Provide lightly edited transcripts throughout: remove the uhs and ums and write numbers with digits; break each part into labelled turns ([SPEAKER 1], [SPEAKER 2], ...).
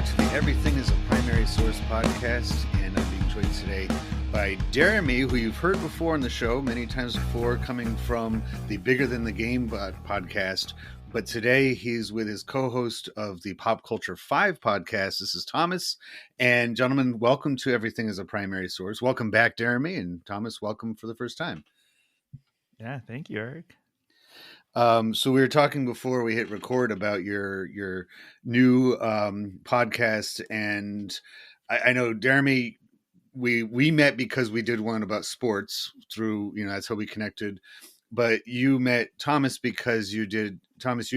[SPEAKER 1] back to the Everything is a Primary Source podcast, and I'm being joined today by Jeremy, who you've heard before on the show many times before, coming from the Bigger Than the Game podcast. But today he's with his co-host of the Pop Culture 5 podcast. This is Thomas. And gentlemen, welcome to Everything is a Primary Source. Welcome back, Jeremy. And Thomas, welcome for the first time.
[SPEAKER 2] Yeah, thank you, Eric.
[SPEAKER 1] So we were talking before we hit record about your new podcast, and I know Jeremy, we met because we did one about sports through, that's how we connected. But you met Thomas because you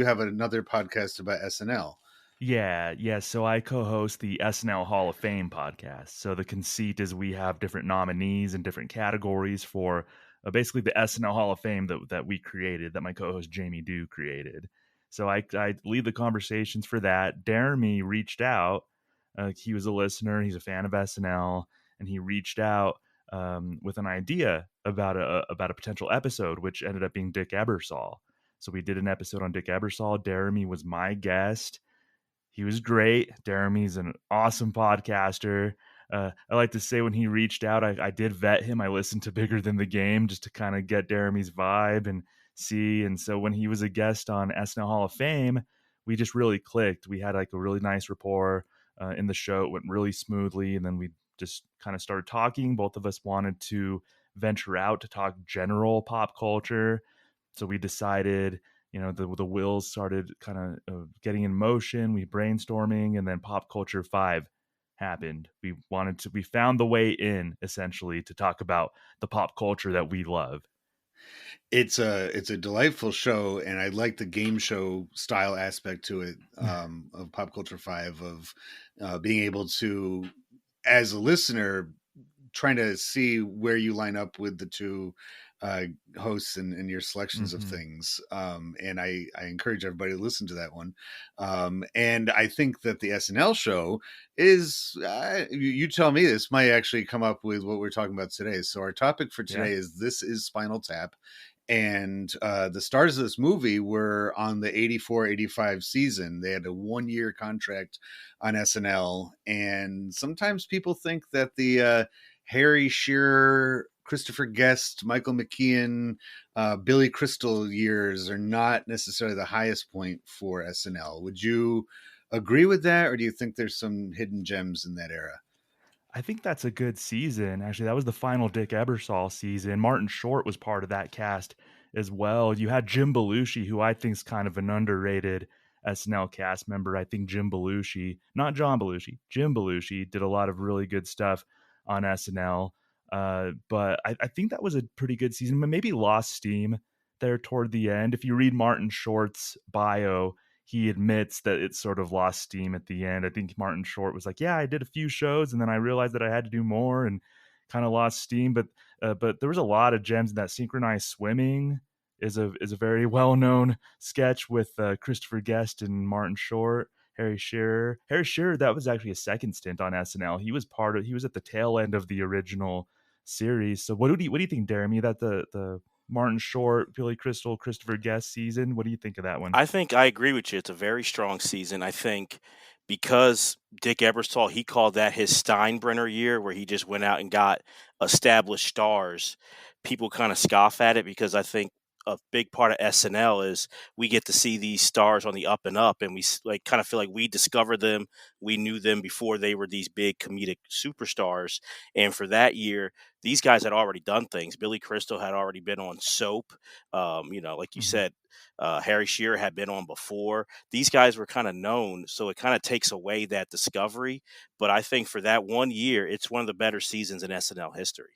[SPEAKER 1] have another podcast about SNL.
[SPEAKER 2] Yeah. So I co-host the SNL Hall of Fame podcast. So the conceit is we have different nominees and different categories for basically the SNL Hall of Fame that we created, that my co-host Jamie Dew created. So I lead the conversations for that. Jeremy reached out. He was a listener. He's a fan of SNL, and he reached out with an idea about a potential episode, which ended up being Dick Ebersol. So we did an episode on Dick Ebersol. Jeremy was my guest. He was great. Jeremy's an awesome podcaster. I like to say when he reached out, I did vet him. I listened to Bigger Than the Game just to kind of get Jeremy's vibe and see. And so when he was a guest on SNL Hall of Fame, we just really clicked. We had like a really nice rapport in the show. It went really smoothly. And then we just kind of started talking. Both of us wanted to venture out to talk general pop culture. So we decided, the wheels started kind of getting in motion. We brainstorming, and then Pop Culture 5 happened. We found the way in, essentially, to talk about the pop culture that we love.
[SPEAKER 1] It's a delightful show, and I like the game show style aspect to it, of Pop Culture 5, of being able to, as a listener, trying to see where you line up with the two hosts and your selections of things. And I encourage everybody to listen to that one. And I think that the SNL show is, you tell me, this might actually come up with what we're talking about today. So our topic for today is This is Spinal Tap. And the stars of this movie were on the 84-85 season. They had a 1-year contract on SNL. And sometimes people think that the Harry Shearer, Christopher Guest, Michael McKean, Billy Crystal years are not necessarily the highest point for SNL. Would you agree with that? Or do you think there's some hidden gems in that era?
[SPEAKER 2] I think that's a good season. Actually, that was the final Dick Ebersol season. Martin Short was part of that cast as well. You had Jim Belushi, who I think is kind of an underrated SNL cast member. I think Jim Belushi, not John Belushi, Jim Belushi did a lot of really good stuff on SNL. But I think that was a pretty good season, but maybe lost steam there toward the end. If you read Martin Short's bio, he admits that it sort of lost steam at the end. I think Martin Short was like, yeah, I did a few shows and then I realized that I had to do more and kind of lost steam. But there was a lot of gems in that. Synchronized Swimming is a very well-known sketch with Christopher Guest and Martin Short. Harry Shearer, that was actually a second stint on SNL. He was at the tail end of the original series. So what do you think, Jeremy, that the Martin Short, Billy Crystal, Christopher Guest season? What do you think of that one?
[SPEAKER 3] I think I agree with you. It's a very strong season. I think because Dick Ebersol, he called that his Steinbrenner year, where he just went out and got established stars. People kind of scoff at it because I think a big part of SNL is we get to see these stars on the up and up, and we like kind of feel like we discovered them. We knew them before they were these big comedic superstars. And for that year, these guys had already done things. Billy Crystal had already been on Soap. Like you said, Harry Shearer had been on before. These guys were kind of known, so it kind of takes away that discovery. But I think for that 1 year, it's one of the better seasons in SNL history.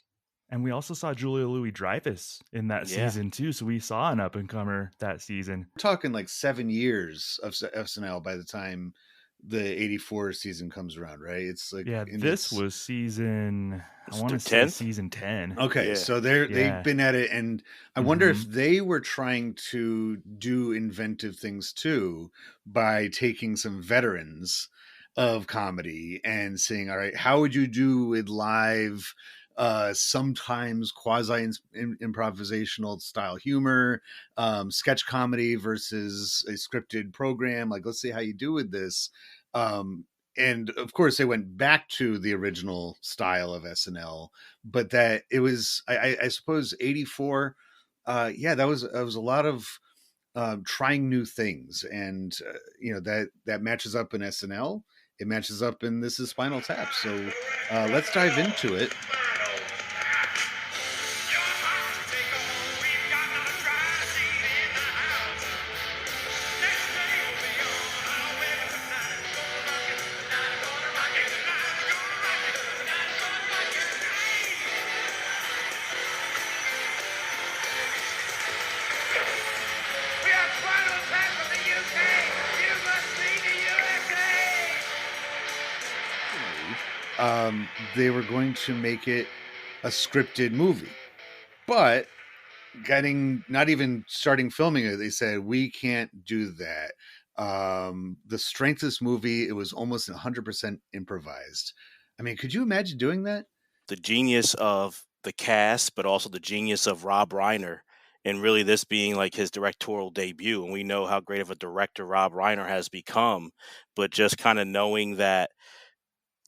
[SPEAKER 2] And we also saw Julia Louis-Dreyfus in that
[SPEAKER 3] Yeah.
[SPEAKER 2] season too, so we saw an up-and-comer that season.
[SPEAKER 1] We're talking like 7 years of SNL by the time the 84 season comes around, right? It's like,
[SPEAKER 2] this was season, I want to say
[SPEAKER 3] 10th?
[SPEAKER 2] season 10.
[SPEAKER 1] Okay,
[SPEAKER 3] Yeah.
[SPEAKER 1] so they've been at it, and I wonder if they were trying to do inventive things too by taking some veterans of comedy and saying, all right, how would you do with live, sometimes quasi improvisational style humor, sketch comedy versus a scripted program? Like, let's see how you do with this. and of course they went back to the original style of SNL, but that it was I suppose 84. Yeah, that was a lot of trying new things, and that matches up in SNL. It matches up in This Is Spinal Tap. So let's dive into it. They were going to make it a scripted movie, but getting not even starting filming it, they said we can't do that. The strength of this movie, it was almost 100% improvised. I mean, could you imagine doing that?
[SPEAKER 3] The genius of the cast, but also the genius of Rob Reiner, and really this being like his directorial debut. And we know how great of a director Rob Reiner has become, but just kind of knowing that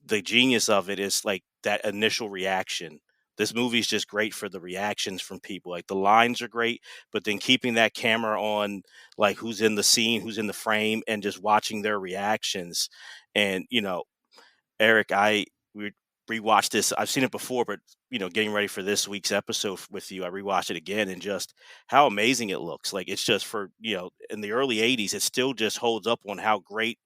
[SPEAKER 3] the genius of it is like that initial reaction. This movie is just great for the reactions from people. Like the lines are great, but then keeping that camera on, like who's in the scene, who's in the frame, and just watching their reactions. And Eric, I we rewatched this. I've seen it before, but getting ready for this week's episode with you, I rewatched it again, and just how amazing it looks. Like it's just for in the early '80s, it still just holds up on how great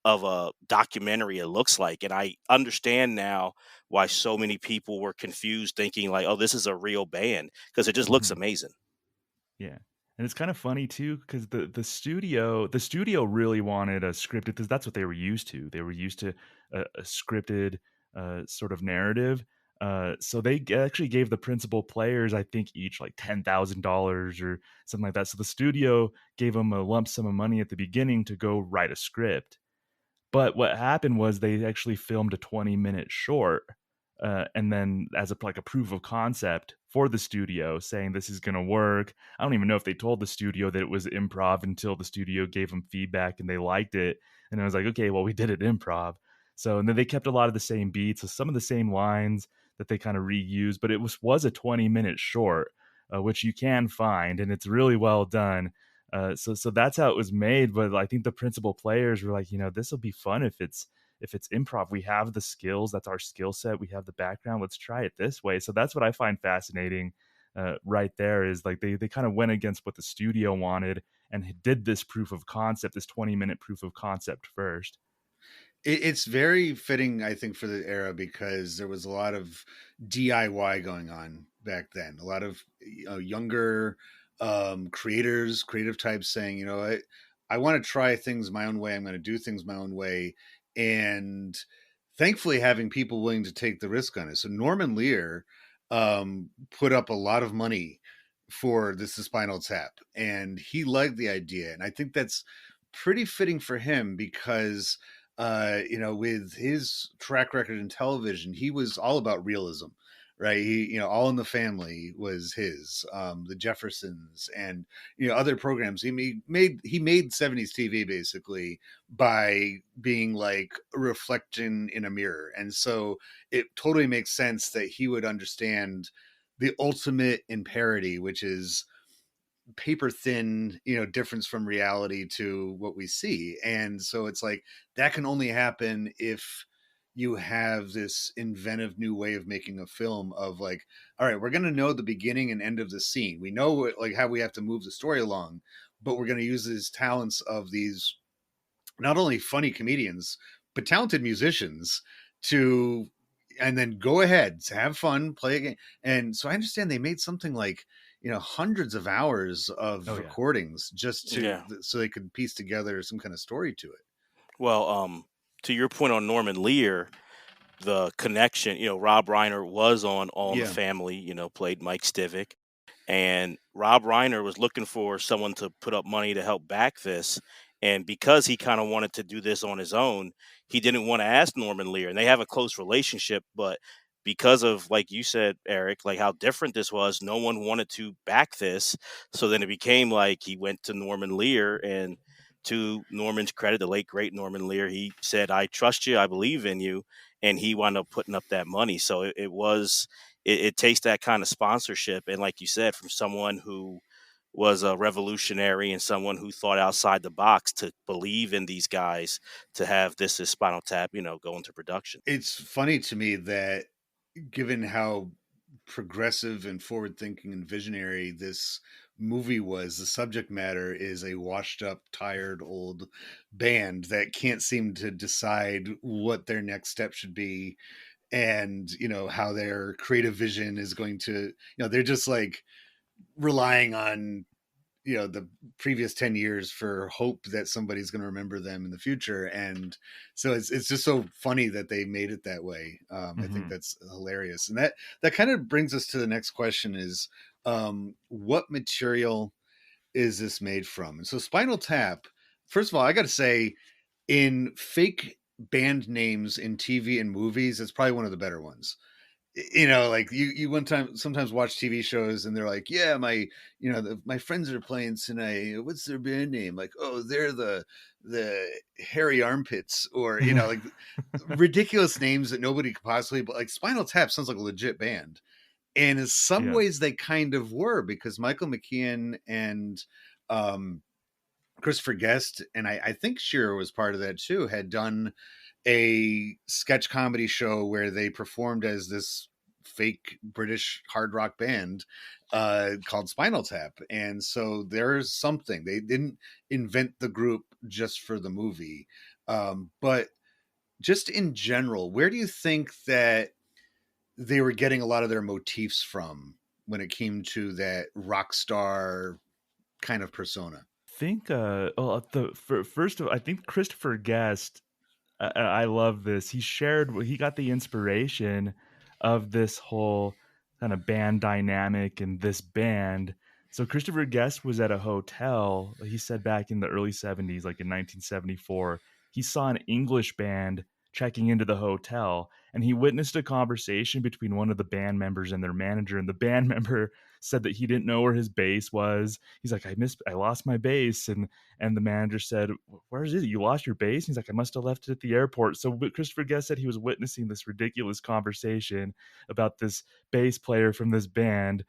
[SPEAKER 3] of a documentary it looks like. And I understand now why so many people were confused, thinking like, "Oh, this is a real band," because it just looks
[SPEAKER 2] Mhm.
[SPEAKER 3] amazing.
[SPEAKER 2] Yeah. And it's kind of funny too, because the studio really wanted a scripted, because that's what they were used to. They were used to a scripted sort of narrative. So they actually gave the principal players, I think, each like $10,000 or something like that. So the studio gave them a lump sum of money at the beginning to go write a script. But what happened was they actually filmed a 20-minute short, and then as a proof of concept for the studio, saying this is going to work. I don't even know if they told the studio that it was improv until the studio gave them feedback and they liked it. And I was like, okay, well, we did it improv. So, and then they kept a lot of the same beats, so some of the same lines that they kind of reused, but it was a 20-minute short, which you can find, and it's really well done. So that's how it was made. But I think the principal players were like, this will be fun if it's improv. We have the skills. That's our skill set. We have the background. Let's try it this way. So that's what I find fascinating. Right there is like they kind of went against what the studio wanted and did this proof of concept, this 20-minute proof of concept first.
[SPEAKER 1] It's very fitting, I think, for the era because there was a lot of DIY going on back then. A lot of younger creators, creative types saying, I want to try things my own way. I'm going to do things my own way. And thankfully, having people willing to take the risk on it. So Norman Lear put up a lot of money for This Is Spinal Tap, and he liked the idea. And I think that's pretty fitting for him because with his track record in television, he was all about realism, right? All in the Family was his, the Jeffersons, and other programs. He made 70s TV basically by being like a reflection in a mirror, and so it totally makes sense that he would understand the ultimate in parody, which is paper thin difference from reality to what we see. And so it's like that can only happen if you have this inventive new way of making a film of like, all right, we're going to know the beginning and end of the scene, we know like how we have to move the story along, but we're going to use these talents of these not only funny comedians but talented musicians to, and then go ahead to have fun, play a game. And so I understand they made something like hundreds of hours
[SPEAKER 2] Oh
[SPEAKER 1] of
[SPEAKER 2] yeah.
[SPEAKER 1] recordings just
[SPEAKER 3] Yeah.
[SPEAKER 1] so they could piece together some kind of story to it.
[SPEAKER 3] Well, to your point on Norman Lear, the connection, Rob Reiner was on All in the
[SPEAKER 1] Yeah.
[SPEAKER 3] Family, played Mike Stivic. And Rob Reiner was looking for someone to put up money to help back this. And because he kind of wanted to do this on his own, he didn't want to ask Norman Lear. And they have a close relationship, but because of, like you said, Eric, like how different this was, no one wanted to back this. So then it became like he went to Norman Lear, and to Norman's credit, the late great Norman Lear, he said, "I trust you, I believe in you," and he wound up putting up that money. So it takes that kind of sponsorship, and like you said, from someone who was a revolutionary and someone who thought outside the box to believe in these guys to have this as Spinal Tap, go into production.
[SPEAKER 1] It's funny to me that given how progressive and forward thinking and visionary this movie was, the subject matter is a washed up, tired, old band that can't seem to decide what their next step should be, and how their creative vision is going to, they're just like relying on the previous 10 years for hope that somebody's going to remember them in the future. And so it's just so funny that they made it that way. I think
[SPEAKER 2] Hmm.
[SPEAKER 1] that's hilarious. And that kind of brings us to the next question is, what material is this made from? And so Spinal Tap, first of all, I got to say, in fake band names in TV and movies, it's probably one of the better ones. Like you one time sometimes watch TV shows and they're like, yeah, my friends are playing tonight, what's their band name? Like, oh, they're the hairy armpits, or like ridiculous names that nobody could possibly, but like Spinal Tap sounds like a legit band. And in some
[SPEAKER 2] Yeah.
[SPEAKER 1] ways they kind of were, because Michael McKean and um Christopher Guest, and I think Shearer was part of that too, had done a sketch comedy show where they performed as this fake British hard rock band called Spinal Tap. And so there's something. They didn't invent the group just for the movie. But just in general, where do you think that they were getting a lot of their motifs from when it came to that rock star kind of persona?
[SPEAKER 2] Think well first of I think Christopher Guest, I love this. He shared he got the inspiration of this whole kind of band dynamic and this band. So Christopher Guest was at a hotel. He said back in the early 70s, like in 1974, he saw an English band checking into the hotel, and he witnessed a conversation between one of the band members and their manager. And the band member said that he didn't know where his bass was. He's like, I lost my bass. And the manager said, "Where is it? You lost your bass?" He's like, "I must have left it at the airport." So Christopher Guest said he was witnessing this ridiculous conversation about this bass player from this band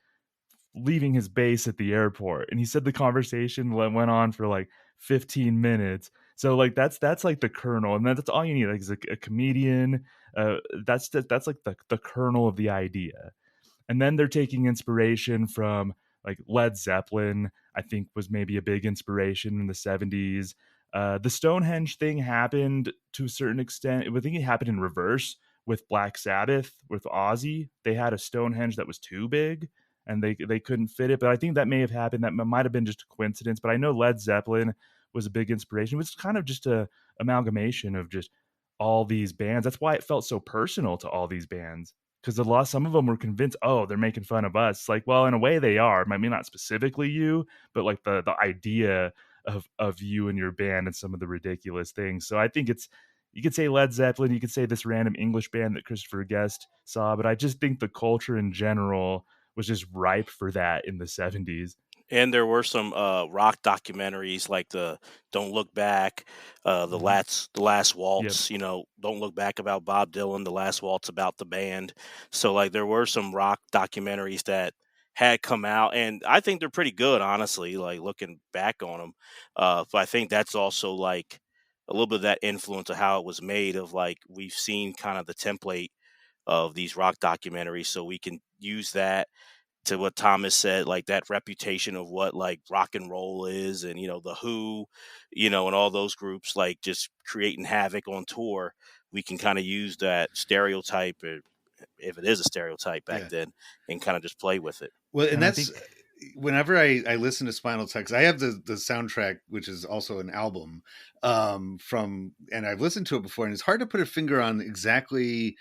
[SPEAKER 2] leaving his bass at the airport. And he said the conversation went on for like 15 minutes. So like that's like the kernel, and that's all you need. Like is a comedian. That's like the kernel of the idea. And then they're taking inspiration from like Led Zeppelin, I think was maybe a big inspiration in the 70s. The Stonehenge thing happened to a certain extent. I think it happened in reverse with Black Sabbath, with Ozzy. They had a Stonehenge that was too big and they couldn't fit it. But I think that may have happened. That might have been just a coincidence. But I know Led Zeppelin was a big inspiration. It was kind of just a amalgamation of just all these bands. That's why it felt so personal to all these bands, because some of them were convinced, oh, they're making fun of us. Like, well, in a way they are. Maybe not specifically you, but like the idea of you and your band and some of the ridiculous things. So I think it's, you could say Led Zeppelin, you could say this random English band that Christopher Guest saw, but I just think the culture in general was just ripe for that in the 70s.
[SPEAKER 3] And there were some rock documentaries like the "Don't Look Back,"
[SPEAKER 2] Mhm.
[SPEAKER 3] the Last
[SPEAKER 2] Yep.
[SPEAKER 3] Waltz. "Don't Look Back" about Bob Dylan, "The Last Waltz" about the band. So like there were some rock documentaries that had come out, and I think they're pretty good, honestly. Like looking back on them, but I think that's also like a little bit of that influence of how it was made. Of like we've seen kind of the template of these rock documentaries, so we can use that to what Thomas said, like that reputation of what like rock and roll is, and the Who, and all those groups like just creating havoc on tour. We can kind of use that stereotype, or if it is a stereotype back
[SPEAKER 1] Yeah.
[SPEAKER 3] then, and kind of just play with it.
[SPEAKER 1] Well, and
[SPEAKER 2] And I
[SPEAKER 1] that's
[SPEAKER 2] think,
[SPEAKER 1] whenever I listen to Spinal Tap, 'cause I have the soundtrack, which is also an album, from, and I've listened to it before, and it's hard to put a finger on exactly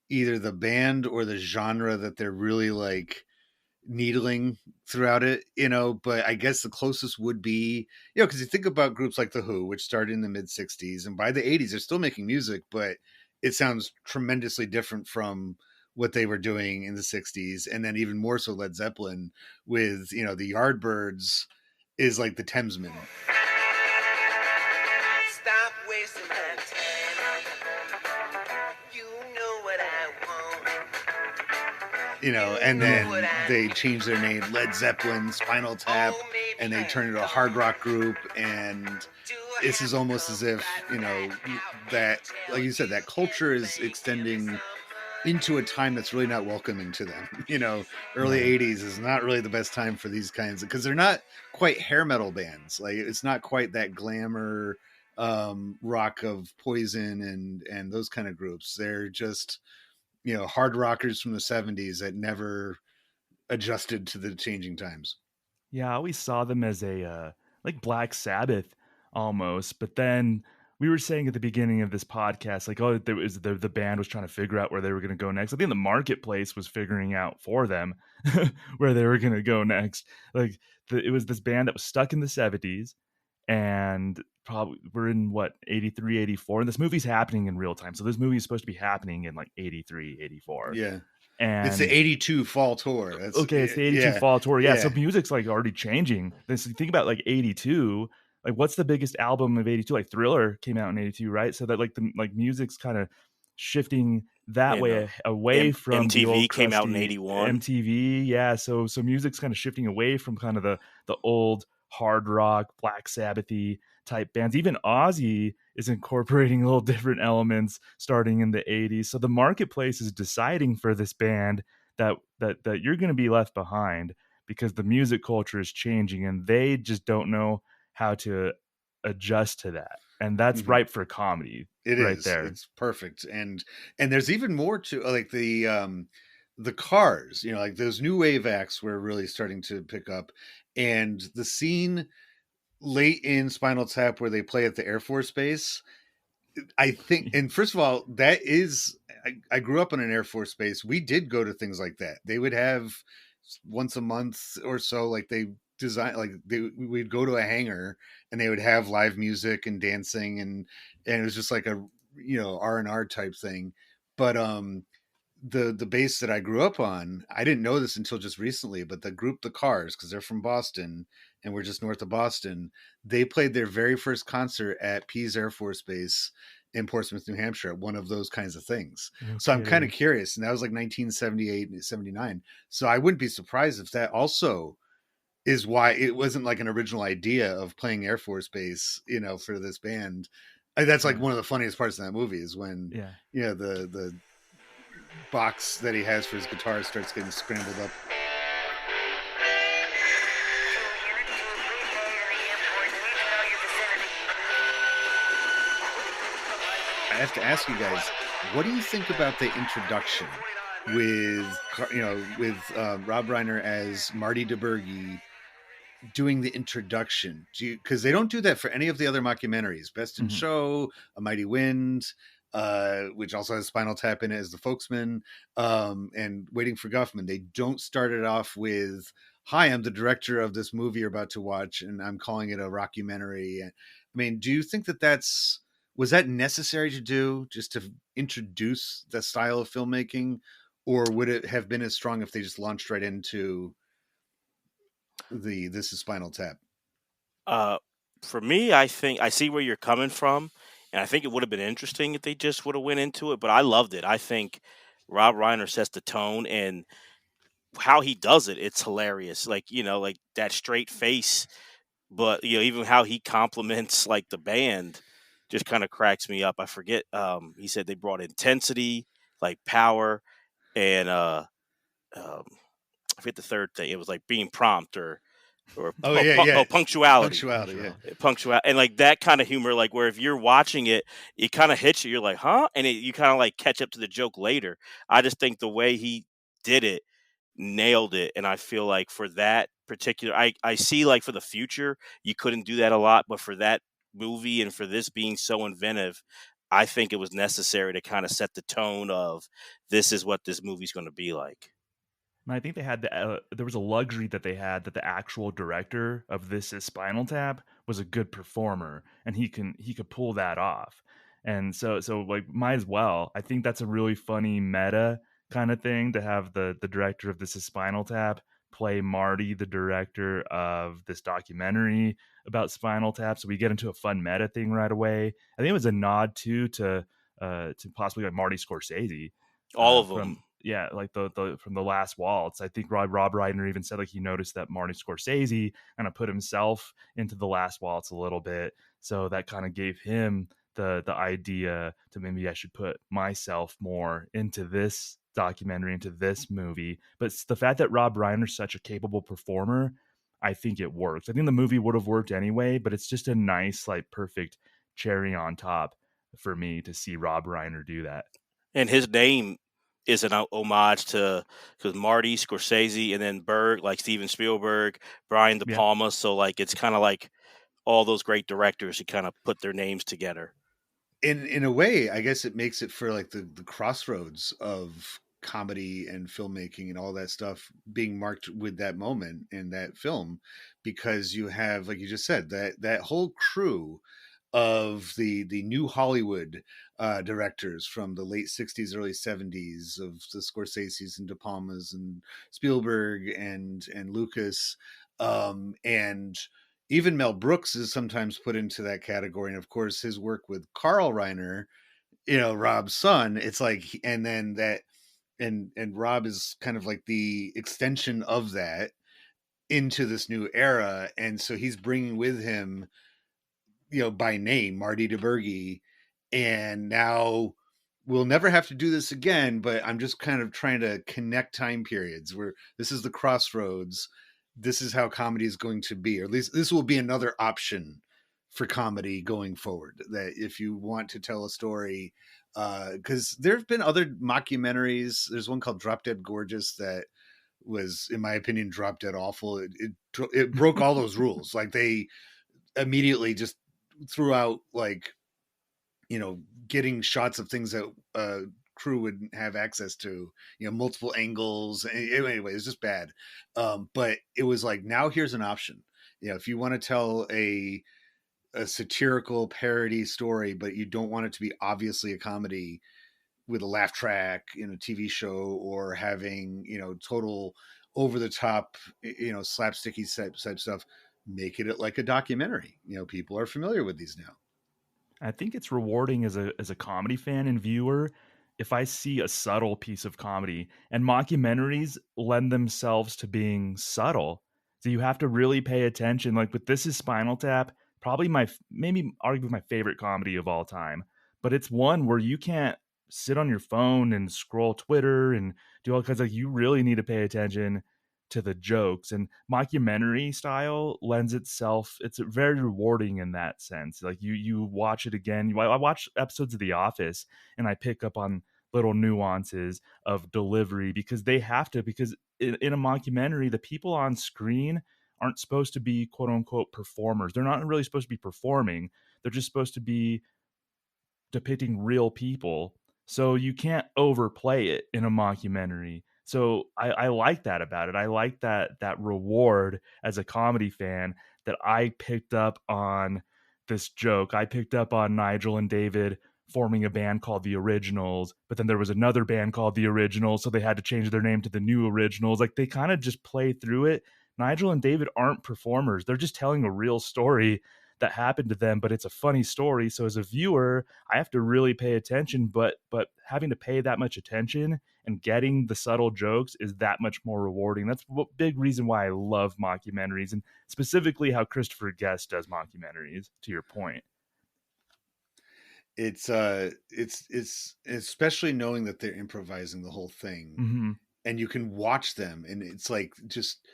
[SPEAKER 1] either the band or the genre that they're really like needling throughout it, but I guess the closest would be, because you think about groups like The Who, which started in the mid 60s, and by the 80s, they're still making music, but it sounds tremendously different from what they were doing in the 60s. And then even more so Led Zeppelin with, the Yardbirds is like the Thamesmen. And then they change their name, Led Zeppelin, Spinal Tap, and they turn it into a hard rock group. And this is almost as if, that, like you said, that culture is extending into a time that's really not welcoming to them. Early
[SPEAKER 2] Right.
[SPEAKER 1] 80s is not really the best time for these kinds because they're not quite hair metal bands. Like it's not quite that glamour rock of Poison and those kind of groups. They're just, hard rockers from the 70s that never adjusted to the changing times.
[SPEAKER 2] Yeah, I always saw them as a like Black Sabbath almost, but then we were saying at the beginning of this podcast, like, oh, there was the band was trying to figure out where they were going to go next. I think the marketplace was figuring out for them where they were going to go next. Like, it was this band that was stuck in the 70s, and probably we're in what 83, 84, and this movie's happening in real time. So this movie is supposed to be happening in like 83, 84,
[SPEAKER 1] Yeah. It's the
[SPEAKER 2] and
[SPEAKER 1] 82 fall tour. That's
[SPEAKER 2] okay, it's the 82
[SPEAKER 1] yeah.
[SPEAKER 2] fall tour. Yeah, so
[SPEAKER 1] Yeah.
[SPEAKER 2] music's like already changing. This think about like 82. Like what's the biggest album of 82? Like Thriller came out in 82, right? So that like the like music's kind of shifting that
[SPEAKER 3] You know,
[SPEAKER 2] way away from the
[SPEAKER 3] MTV
[SPEAKER 2] old
[SPEAKER 3] came out in
[SPEAKER 2] crusty
[SPEAKER 3] '81.
[SPEAKER 2] MTV. Yeah, so music's kind of shifting away from kind of the old hard rock, Black Sabbathy type bands. Even Ozzy is incorporating little different elements starting in the 80s. So the marketplace is deciding for this band that you're going to be left behind because the music culture is changing and they just don't know how to adjust to that. And that's
[SPEAKER 1] Mhm.
[SPEAKER 2] ripe for comedy
[SPEAKER 1] It
[SPEAKER 2] right
[SPEAKER 1] is.
[SPEAKER 2] there.
[SPEAKER 1] It's perfect. And there's even more to like the Cars, like those new wave acts were really starting to pick up, and the scene late in Spinal Tap where they play at the Air Force Base. I think, and first of all, I grew up in an Air Force base. We did go to things like that. They would have once a month or so, like they design, like we'd go to a hangar and they would have live music and dancing, and it was just like a R&R type thing. But the base that I grew up on, I didn't know this until just recently, but the group The Cars, because they're from Boston and we're just north of Boston, they played their very first concert at Pease Air Force Base in Portsmouth, New Hampshire, at one of those kinds of things.
[SPEAKER 2] No
[SPEAKER 1] So I'm kind of
[SPEAKER 2] kidding.
[SPEAKER 1] curious, and that was like 1978 and 79. So I wouldn't be surprised if that also is why it wasn't like an original idea of playing Air Force Base, for this band. That's like
[SPEAKER 2] Yeah.
[SPEAKER 1] one of the funniest parts of that movie is when
[SPEAKER 2] Yeah.
[SPEAKER 1] the box that he has for his guitar starts getting scrambled up. I have to ask you guys, what do you think about the introduction with Rob Reiner as Marty DeBurgi doing the introduction? Because they don't do that for any of the other mockumentaries. Best in
[SPEAKER 2] Mhm.
[SPEAKER 1] Show, A Mighty Wind, which also has Spinal Tap in it as the folksman, and Waiting for Guffman. They don't start it off with, "Hi, I'm the director of this movie you're about to watch, and I'm calling it a rockumentary." I mean, do you think was that necessary to do just to introduce the style of filmmaking, or would it have been as strong if they just launched right into this is Spinal Tap?
[SPEAKER 3] Uh, for me, I think I see where you're coming from, and I think it would have been interesting if they just would have went into it. But I loved it. I think Rob Reiner sets the tone, and how he does it, it's hilarious. Like like that straight face, but even how he compliments like the band, just kind of cracks me up. I forget. He said they brought intensity, like power, and um, I forget the third thing. It was like being prompt or
[SPEAKER 1] Oh yeah, yeah.
[SPEAKER 3] punctuality.
[SPEAKER 1] Punctuality, yeah.
[SPEAKER 2] Punctuality.
[SPEAKER 3] Punctuality and like that kind of humor, like where if you're watching it, it kind of hits you. You're like, huh? And you kind of like catch up to the joke later. I just think the way he did it nailed it. And I feel like for that particular, I see like for the future, you couldn't do that a lot. But for that movie and for this being so inventive, I think it was necessary to kind of set the tone of this is what this movie's going to be like.
[SPEAKER 2] And I think they had there was a luxury that they had that the actual director of This Is Spinal Tap was a good performer, and he could pull that off. And so like might as well. I think that's a really funny meta kind of thing to have the director of This Is Spinal Tap play Marty, the director of this documentary about Spinal Tap. So we get into a fun meta thing right away. I think it was a nod too to possibly like Marty Scorsese
[SPEAKER 3] All of
[SPEAKER 2] from
[SPEAKER 3] them.
[SPEAKER 2] yeah, like the from the Last Waltz. I think Rob Reiner even said like he noticed that Marty Scorsese kind of put himself into the Last Waltz a little bit, so that kind of gave him the idea to maybe I should put myself more into this documentary, into this movie. But the fact that Rob Reiner's such a capable performer, I think it works. I think the movie would have worked anyway, but it's just a nice, like, perfect cherry on top for me to see Rob Reiner do that.
[SPEAKER 3] And his name is an homage to because Marty Scorsese and then Berg, like Steven Spielberg, Brian De
[SPEAKER 2] Yeah.
[SPEAKER 3] Palma. So like it's kind of like all those great directors who kind of put their names together.
[SPEAKER 1] In a way, I guess it makes it for like the crossroads of comedy and filmmaking and all that stuff being marked with that moment in that film, because you have, like you just said, that whole crew of the new Hollywood directors from the late 60s, early 70s, of the Scorseses and De Palmas and Spielberg and Lucas, and even Mel Brooks is sometimes put into that category. And of course, his work with Carl Reiner, Rob's son, it's like, and then that, and Rob is kind of like the extension of that into this new era. And so he's bringing with him, by name, Marty DeBurgi. And now we'll never have to do this again, but I'm just kind of trying to connect time periods where this is the crossroads. This is how comedy is going to be, or at least this will be another option for comedy going forward. That if you want to tell a story, because there have been other mockumentaries. There's one called Drop Dead Gorgeous that was, in my opinion, drop dead awful. It broke all those rules. Like, they immediately just threw out, like, getting shots of things that crew wouldn't have access to, multiple angles. Anyway, it was just bad. But it was like, now here's an option. If you want to tell a satirical parody story, but you don't want it to be obviously a comedy with a laugh track in a TV show, or having, total over the top, slapsticky type stuff, make it like a documentary. People are familiar with these now.
[SPEAKER 2] I think it's rewarding as a comedy fan and viewer if I see a subtle piece of comedy, and mockumentaries lend themselves to being subtle. So you have to really pay attention. Like with This Is Spinal Tap, probably maybe arguably my favorite comedy of all time. But it's one where you can't sit on your phone and scroll Twitter and do all kinds, like, you really need to pay attention to the jokes, and mockumentary style lends itself, it's very rewarding in that sense. Like you watch it again. I watch episodes of The Office and I pick up on little nuances of delivery, because they have to, because in a mockumentary the people on screen aren't supposed to be quote unquote performers. They're not really supposed to be performing. They're just supposed to be depicting real people. So you can't overplay it in a mockumentary. So I like that about it. I like that reward as a comedy fan, that I picked up on this joke. I picked up on Nigel and David forming a band called The Originals, but then there was another band called The Originals, so they had to change their name to The New Originals. Like, they kind of just play through it. Nigel and David aren't performers. They're just telling a real story that happened to them, but it's a funny story. So as a viewer, I have to really pay attention, but having to pay that much attention and getting the subtle jokes is that much more rewarding. That's a big reason why I love mockumentaries, and specifically how Christopher Guest does mockumentaries, to your point.
[SPEAKER 1] It's especially knowing that they're improvising the whole thing,
[SPEAKER 2] Mm-hmm.
[SPEAKER 1] and you can watch them, and it's like, just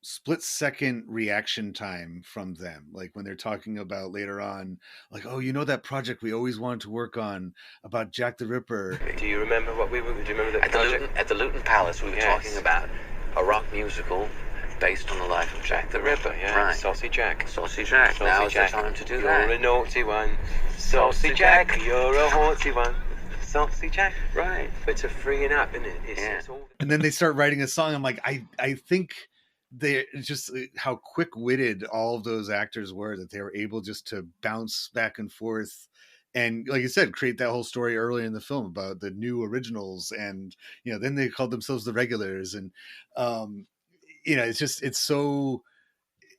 [SPEAKER 1] split second reaction time from them, like when they're talking about later on, like, oh, that project we always wanted to work on about Jack the Ripper.
[SPEAKER 4] Do you remember what we were? Do you remember that project? At the Luton Palace, we were talking about a rock musical based on the life of Jack the Ripper. Yeah, right. Saucy Jack. Saucy Jack. Now is the time to do that. You're a naughty one. Saucy Jack, you're a haughty one. Saucy Jack. Right. It's a freeing up, isn't it? It's all...
[SPEAKER 1] And then they start writing a song. I'm like, I think they just, how quick-witted all of those actors were, that they were able just to bounce back and forth, and, like you said, create that whole story early in the film about the New Originals, and then they called themselves the Regulars, and it's so,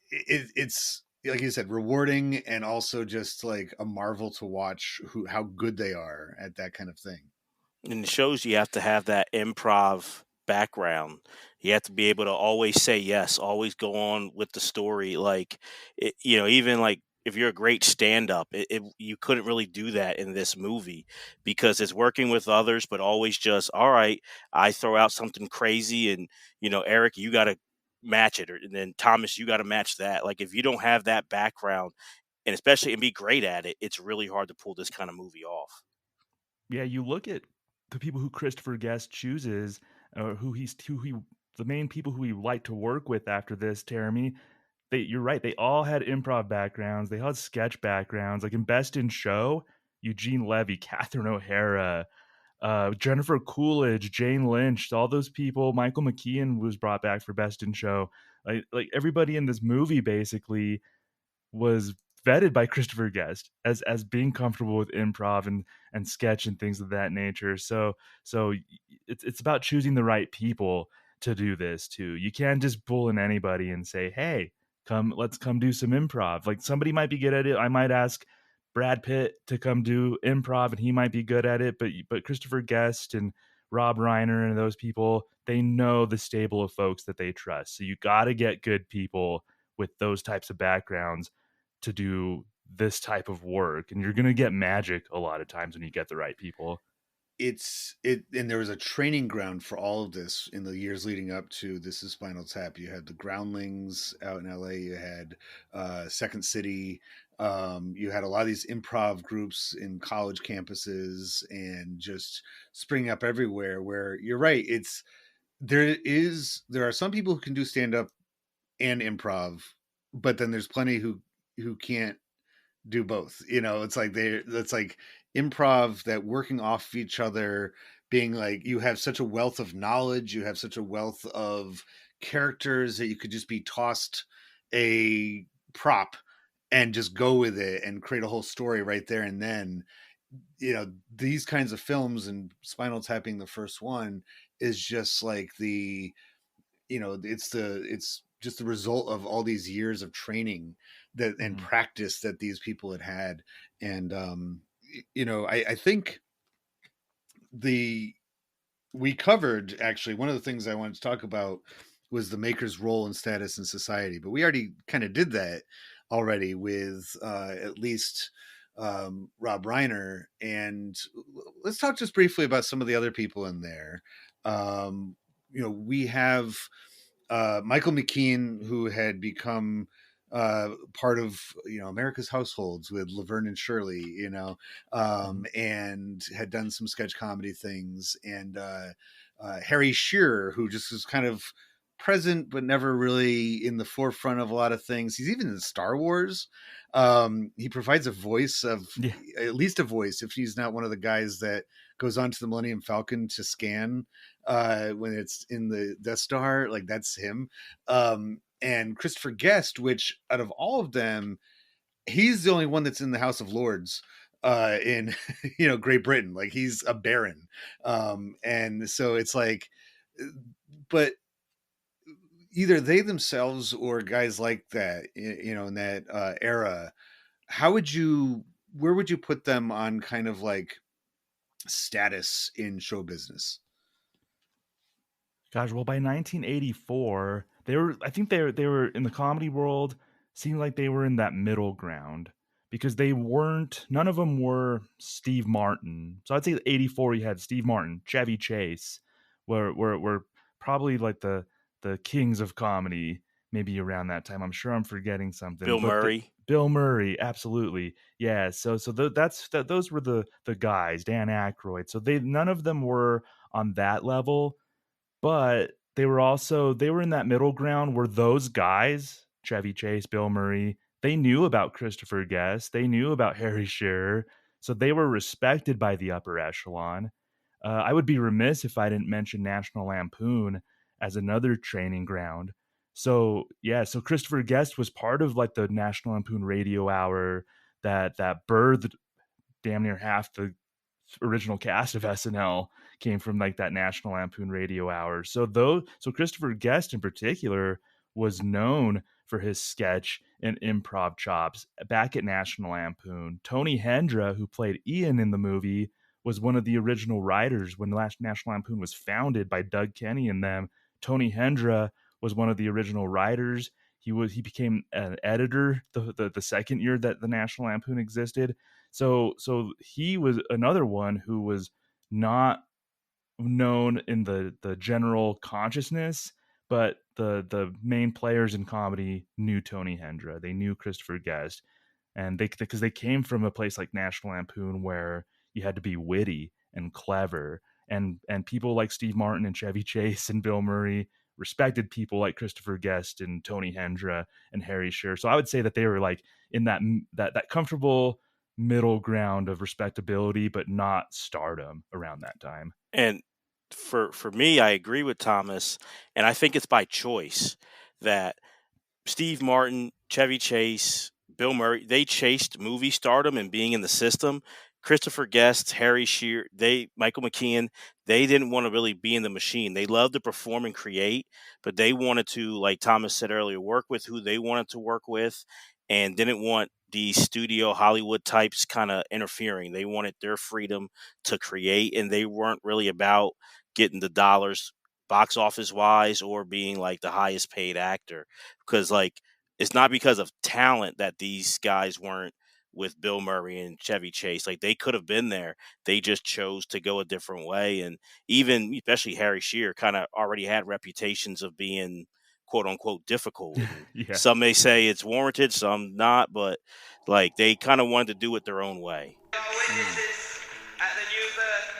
[SPEAKER 1] it's like you said, rewarding, and also just like a marvel to watch how good they are at that kind of thing.
[SPEAKER 3] In the shows, you have to have that improv background. You have to be able to always say yes, always go on with the story. Like, even like if you're a great stand-up, you couldn't really do that in this movie because it's working with others, but always just all right. I throw out something crazy, and Eric, you got to match it, and then Thomas, you got to match that. Like, if you don't have that background, and especially and be great at it, it's really hard to pull this kind of movie off.
[SPEAKER 2] Yeah, you look at the people who Christopher Guest chooses, or the main people who he liked to work with after this, Jeremy. You're right. They all had improv backgrounds. They all had sketch backgrounds. Like in Best in Show, Eugene Levy, Catherine O'Hara, Jennifer Coolidge, Jane Lynch, all those people. Michael McKean was brought back for Best in Show. Like everybody in this movie basically was vetted by Christopher Guest as being comfortable with improv and sketch and things of that nature. So it's about choosing the right people to do this too. You can't just pull in anybody and say, "Hey, let's come do some improv." Like somebody might be good at it. I might ask Brad Pitt to come do improv and he might be good at it, but Christopher Guest and Rob Reiner and those people, they know the stable of folks that they trust. So you got to get good people with those types of backgrounds to do this type of work, and you're going to get magic a lot of times when you get the right people.
[SPEAKER 1] And there was a training ground for all of this in the years leading up to This Is Spinal Tap. You had the Groundlings out in LA, you had Second City, you had a lot of these improv groups in college campuses and just springing up everywhere, where you're right, there are some people who can do stand up and improv, but then there's plenty who can't do both. It's like that's like improv, that working off of each other, being like, you have such a wealth of knowledge, you have such a wealth of characters that you could just be tossed a prop and just go with it and create a whole story right there and then. These kinds of films, and Spinal Tapping, the first one, is just like it's just the result of all these years of training that and practice that these people had. And I think we covered, actually, one of the things I wanted to talk about was the maker's role and status in society, but we already kind of did that already with at least Rob Reiner. And let's talk just briefly about some of the other people in there. We have Michael McKean, who had become part of America's Households with Laverne and Shirley, and had done some sketch comedy things, and Harry Shearer, who just was kind of present but never really in the forefront of a lot of things. He's even in Star Wars. He provides a voice of at least a voice, if he's not one of the guys that goes on to the Millennium Falcon to scan when it's in the Death Star. Like, that's him. And Christopher Guest, which out of all of them, he's the only one that's in the House of Lords in Great Britain. Like, he's a baron. And so it's like, but either they themselves or guys like that, in that era, where would you put them on kind of like status in show business?
[SPEAKER 2] Gosh, well, by 1984, I think they were in the comedy world, seemed like they were in that middle ground because none of them were Steve Martin. So I'd say 84, you had Steve Martin, Chevy Chase, were probably like the kings of comedy, maybe around that time. I'm sure I'm forgetting something.
[SPEAKER 3] Bill Murray.
[SPEAKER 2] Bill Murray, absolutely. Yeah. So those were the guys, Dan Aykroyd. So none of them were on that level, but they were in that middle ground where those guys, Chevy Chase, Bill Murray, they knew about Christopher Guest, they knew about Harry Shearer, so they were respected by the upper echelon. I would be remiss if I didn't mention National Lampoon as another training ground. So Christopher Guest was part of like the National Lampoon Radio Hour that birthed damn near half the original cast of SNL came from like that National Lampoon Radio Hour. So Christopher Guest in particular was known for his sketch and improv chops back at National Lampoon. Tony Hendra, who played Ian in the movie, was one of the original writers when the National Lampoon was founded by Doug Kenny and them. Tony Hendra was one of the original writers. He became an editor the second year that the National Lampoon existed. So he was another one who was not known in the general consciousness, but the main players in comedy knew Tony Hendra. They knew Christopher Guest, and because they came from a place like National Lampoon where you had to be witty and clever, and people like Steve Martin and Chevy Chase and Bill Murray respected people like Christopher Guest and Tony Hendra and Harry Shearer. So I would say that they were like in that comfortable middle ground of respectability, but not stardom around that time.
[SPEAKER 3] And for me, I agree with Thomas, and I think it's by choice that Steve Martin, Chevy Chase, Bill Murray, they chased movie stardom and being in the system. Christopher Guest, Harry Shearer, Michael McKean, they didn't want to really be in the machine. They loved to perform and create, but they wanted to, like Thomas said earlier, work with who they wanted to work with and didn't want the studio Hollywood types kind of interfering. They wanted their freedom to create, and they weren't really about getting the dollars box office wise or being like the highest paid actor, because like it's not because of talent that these guys weren't with Bill Murray and Chevy Chase. Like they could have been there. They just chose to go a different way. And even especially Harry Shearer kind of already had reputations of being quote unquote difficult. And
[SPEAKER 2] Yeah.
[SPEAKER 3] some may say it's warranted, some not, but like they kind of wanted to do it their own way.
[SPEAKER 4] Witnesses at the new birth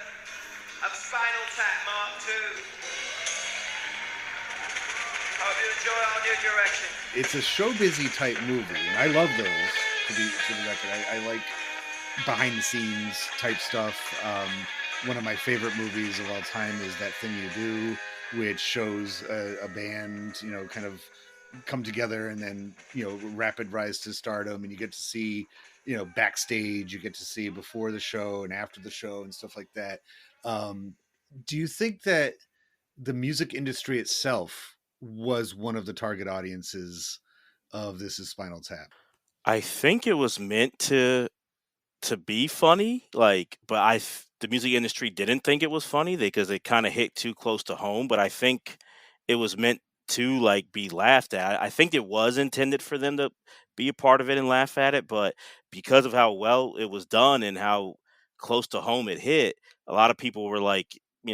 [SPEAKER 4] of Spinal Tap Mark II. Hope you enjoy our new direction.
[SPEAKER 1] It's a show busy type movie, and I love those. To the record, I like behind the scenes type stuff. One of my favorite movies of all time is That Thing You Do, which shows a band, kind of come together and then, rapid rise to stardom, and you get to see, backstage, you get to see before the show and after the show and stuff like that. Do you think that the music industry itself was one of the target audiences of This Is Spinal Tap?
[SPEAKER 3] I think it was meant to be funny, like, but the music industry didn't think it was funny because it kind of hit too close to home. But I think it was meant to like be laughed at. I think it was intended for them to be a part of it and laugh at it, but because of how well it was done and how close to home it hit, a lot of people were like, they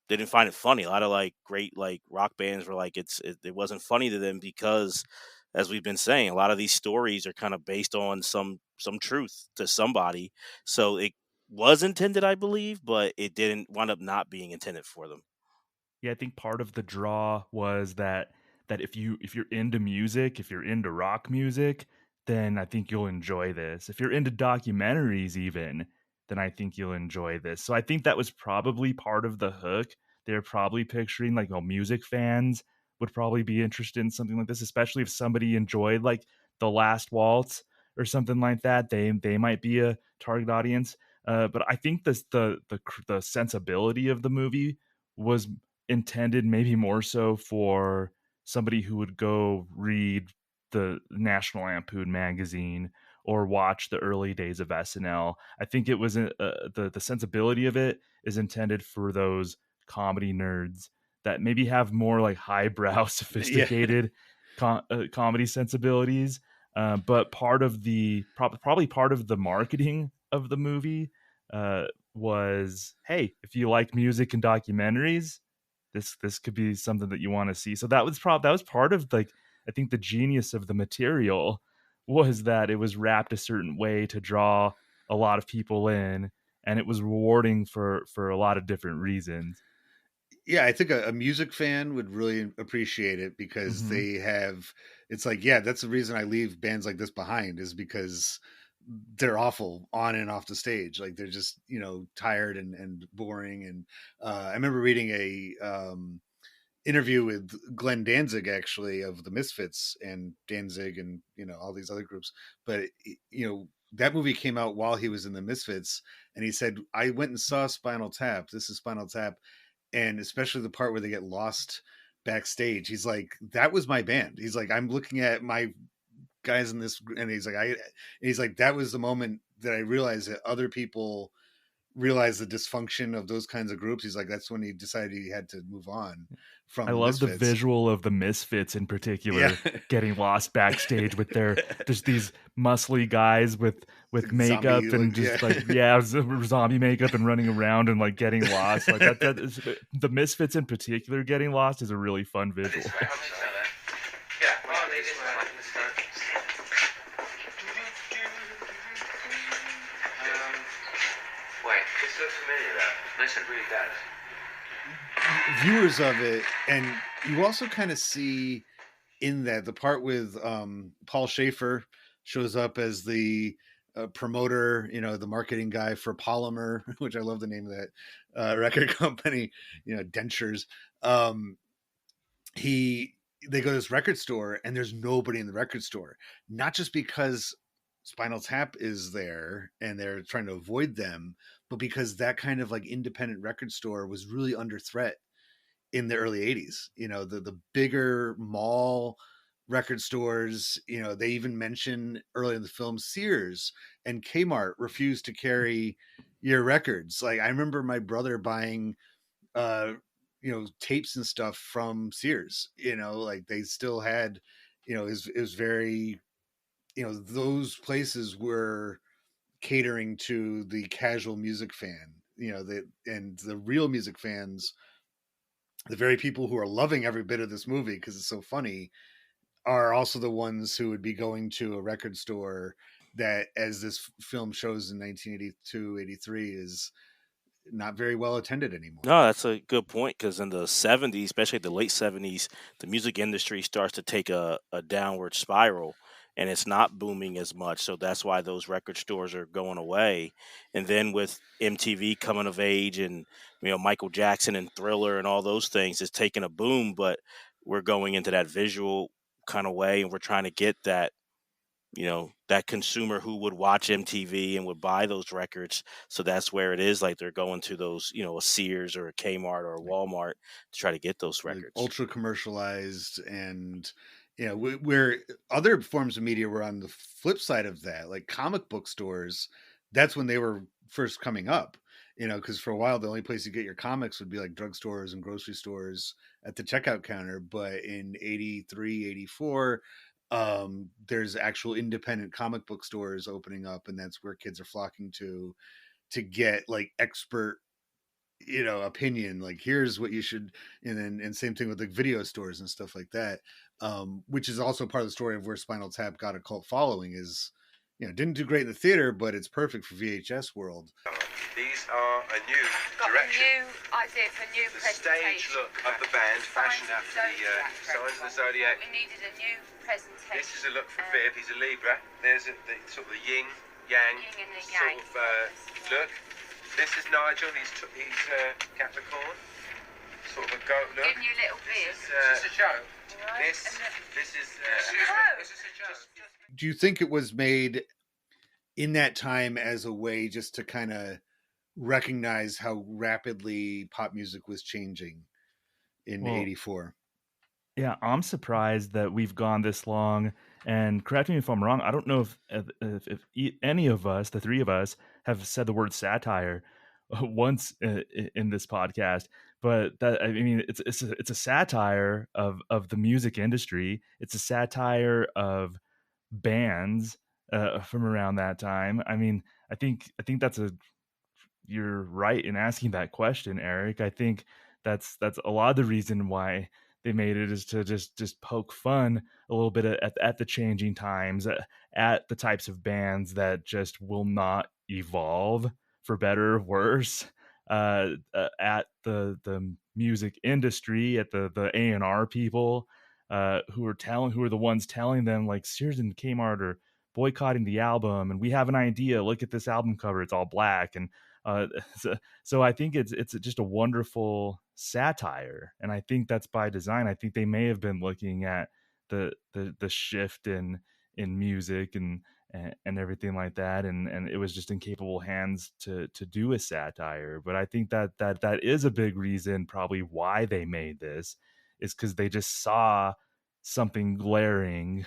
[SPEAKER 3] didn't find it funny. A lot of like great like rock bands were like, it wasn't funny to them because, as we've been saying, a lot of these stories are kind of based on some truth to somebody. So it was intended, I believe, but it didn't wind up not being intended for them.
[SPEAKER 2] Yeah, I think part of the draw was that if you're into music, if you're into rock music, then I think you'll enjoy this. If you're into documentaries even, then I think you'll enjoy this. So I think that was probably part of the hook. They're probably picturing like, music fans would probably be interested in something like this, especially if somebody enjoyed like The Last Waltz or something like that. They might be a target audience. But I think the sensibility of the movie was intended maybe more so for somebody who would go read the National Lampoon magazine or watch the early days of SNL. I think it was the sensibility of it is intended for those comedy nerds that maybe have more like highbrow, sophisticated comedy sensibilities. But part of probably part of the marketing of the movie was, hey, if you like music and documentaries, this could be something that you want to see. So that was part of like, I think the genius of the material was that it was wrapped a certain way to draw a lot of people in, and it was rewarding for a lot of different reasons.
[SPEAKER 1] Yeah, I think a music fan would really appreciate it because
[SPEAKER 2] Mm-hmm.
[SPEAKER 1] it's like, yeah, that's the reason I leave bands like this behind, is because they're awful on and off the stage. Like they're just, tired and boring. And I remember reading a interview with Glenn Danzig, actually, of the Misfits and Danzig and, all these other groups. But, that movie came out while he was in the Misfits. And he said, I went and saw Spinal Tap. This is Spinal Tap. And especially the part where they get lost backstage. He's like, that was my band. He's like, I'm looking at my guys in this, and he's like, that was the moment that I realized that other people realized the dysfunction of those kinds of groups. He's like, that's when he decided he had to move on
[SPEAKER 2] I
[SPEAKER 1] from the
[SPEAKER 2] love the
[SPEAKER 1] Misfits.
[SPEAKER 2] visual of the Misfits in particular,
[SPEAKER 1] Yeah.
[SPEAKER 2] getting lost backstage with their just these muscly guys with makeup
[SPEAKER 1] Zombie,
[SPEAKER 2] and
[SPEAKER 1] like,
[SPEAKER 2] just
[SPEAKER 1] yeah.
[SPEAKER 2] zombie makeup and running around and like getting lost. Like that is the Misfits in particular getting lost is a really fun visual.
[SPEAKER 4] Wait, this looks familiar though. Listen, it really does.
[SPEAKER 1] Viewers of it, and you also kind of see in that the part with Paul Schaefer shows up as the promoter, the marketing guy for Polymer, which I love the name of that record company, dentures. um they go to this record store and there's nobody in the record store, not just because Spinal Tap is there and they're trying to avoid them, but because that kind of like independent record store was really under threat in the early 80s. The bigger mall record stores, they even mention early in the film Sears and Kmart refused to carry your records. Like I remember my brother buying tapes and stuff from Sears. Like they still had, it was very, those places were catering to the casual music fan, and the real music fans, the very people who are loving every bit of this movie because it's so funny, are also the ones who would be going to a record store that, as this film shows in 1982, 83, is not very well attended anymore.
[SPEAKER 3] No, that's a good point because in the 70s, especially the late 70s, the music industry starts to take a downward spiral and it's not booming as much. So that's why those record stores are going away. And then with MTV coming of age and, Michael Jackson and Thriller and all those things, it's taking a boom, but we're going into that visual kind of way and we're trying to get that that consumer who would watch MTV and would buy those records. So that's where it is. Like they're going to those, a Sears or a Kmart or a Walmart to try to get those
[SPEAKER 1] Like
[SPEAKER 3] records.
[SPEAKER 1] ultra commercialized, and where other forms of media were on the flip side of that, like comic book stores. That's when they were first coming up, because for a while the only place you get your comics would be like drugstores and grocery stores at the checkout counter. But in 83, 84, there's actual independent comic book stores opening up, and that's where kids are flocking to get like expert opinion, like here's what you should. And same thing with like video stores and stuff like that, which is also part of the story of where Spinal Tap got a cult following. Is didn't do great in the theater, but it's perfect for VHS world.
[SPEAKER 5] These are a new direction.
[SPEAKER 6] A new idea for new
[SPEAKER 5] the stage look of the band, fashioned after the Signs of the Zodiac.
[SPEAKER 6] We needed a new presentation.
[SPEAKER 5] This is a look for Viv. He's a Libra. There's the sort of the yin yang
[SPEAKER 6] Yin and the
[SPEAKER 5] sort
[SPEAKER 6] yang.
[SPEAKER 5] of look. This is Nigel. He's Capricorn. Sort of a goat look.
[SPEAKER 6] Giving you a little bit.
[SPEAKER 5] This is a joke. This is a joke.
[SPEAKER 1] Do you think it was made in that time as a way just to kind of recognize how rapidly pop music was changing in 84?
[SPEAKER 2] Yeah, I'm surprised that we've gone this long. And correct me if I'm wrong. I don't know if any of us, the three of us, have said the word satire once in this podcast. But that, I mean, it's a satire of the music industry. It's a satire of bands from around that time. I mean, I think that's you're right in asking that question, Eric. I think that's a lot of the reason why they made it, is to just poke fun a little bit at the changing times, at the types of bands that just will not evolve for better or worse, at the music industry, at the A&R people, who are the ones telling them, like, Sears and Kmart are boycotting the album, and we have an idea. Look at this album cover; it's all black. And uh, so I think it's just a wonderful satire, and I think that's by design. I think they may have been looking at the shift in music and everything like that, and it was just in capable hands to do a satire. But I think that is a big reason probably why they made this, is because they just saw something glaring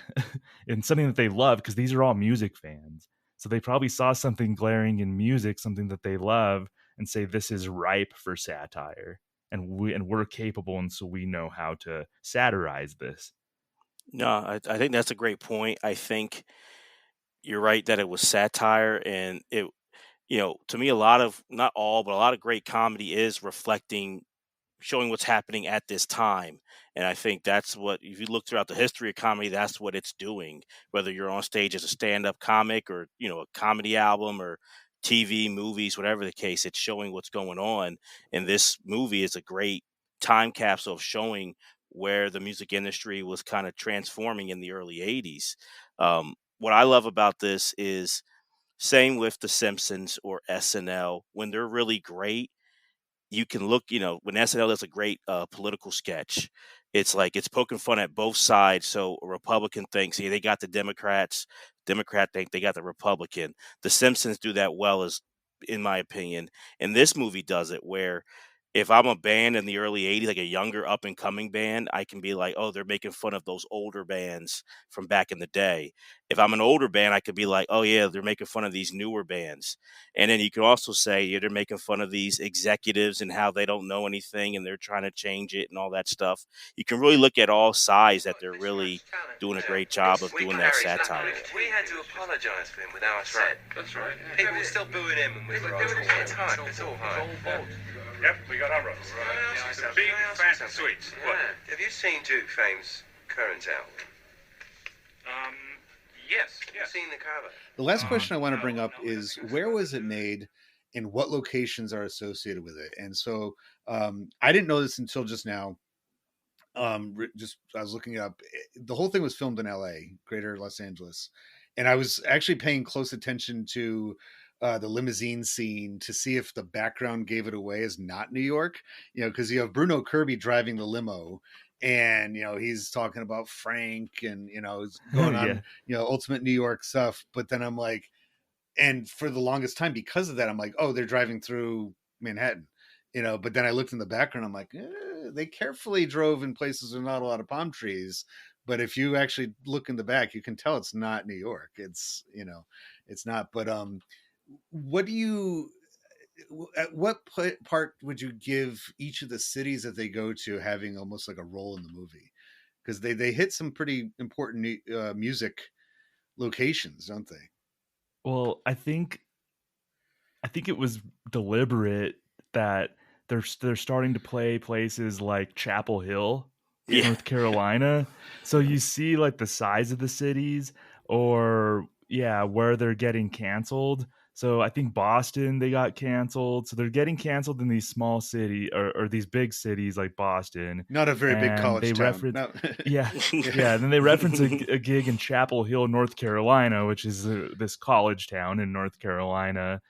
[SPEAKER 2] in something that they love, because these are all music fans. So they probably saw something glaring in music, something that they love, and say this is ripe for satire, and we're capable, and so we know how to satirize this.
[SPEAKER 3] No, I think that's a great point. I think you're right that it was satire, and it, to me, a lot of, not all, but a lot of great comedy is reflecting, showing what's happening at this time. And I think that's what, if you look throughout the history of comedy, that's what it's doing. Whether you're on stage as a stand-up comic, or a comedy album, or TV, movies, whatever the case, it's showing what's going on. And this movie is a great time capsule of showing where the music industry was kind of transforming in the early 80s. What I love about this is, same with The Simpsons or SNL, when they're really great, you can look, when SNL does a great political sketch, it's like it's poking fun at both sides. So a Republican thinks, yeah, they got the Democrats, Democrat think they got the Republican. The Simpsons do that well, as in my opinion. And this movie does it where, if I'm a band in the early 80s, like a younger up and coming band, I can be like, oh, they're making fun of those older bands from back in the day. If I'm an older band, I could be like, oh yeah, they're making fun of these newer bands. And then you can also say, yeah, they're making fun of these executives and how they don't know anything and they're trying to change it and all that stuff. You can really look at all sides, that they're really doing a great job of doing that satire.
[SPEAKER 5] We had to apologise for him with our set. That's right. People were still booing him, and we were it's hard. It's all hard.
[SPEAKER 7] Yep, we got our rows. It's a big, fat sweets. What?
[SPEAKER 5] Have you seen Duke Fame's current album?
[SPEAKER 7] Yes.
[SPEAKER 5] Have you seen the cover?
[SPEAKER 1] The last question I want to bring up is, where was it made and what locations are associated with it? And so I didn't know this until just now. Just I was looking it up. The whole thing was filmed in LA, Greater Los Angeles, and I was actually paying close attention to the limousine scene to see if the background gave it away as not New York. Because you have Bruno Kirby driving the limo, and he's talking about Frank, and it's going on, ultimate New York stuff. But then I'm like, and for the longest time, because of that, I'm like, oh, they're driving through Manhattan. But then I looked in the background, I'm like, they carefully drove in places with not a lot of palm trees. But if you actually look in the back, you can tell it's not New York. It's it's not. But what do you at what part would you give each of the cities that they go to having almost like a role in the movie? Because they hit some pretty important music locations, don't they?
[SPEAKER 2] Well, I think it was deliberate that they're starting to play places like Chapel Hill,
[SPEAKER 3] Yeah.
[SPEAKER 2] North Carolina. So you see like the size of the cities, or where they're getting canceled. So I think Boston, they got canceled. So they're getting canceled in these small city or these big cities like Boston.
[SPEAKER 1] Not a very big
[SPEAKER 2] And
[SPEAKER 1] college
[SPEAKER 2] they
[SPEAKER 1] town.
[SPEAKER 2] reference
[SPEAKER 1] No.
[SPEAKER 2] yeah. And then they reference a gig in Chapel Hill, North Carolina, which is this college town in North Carolina.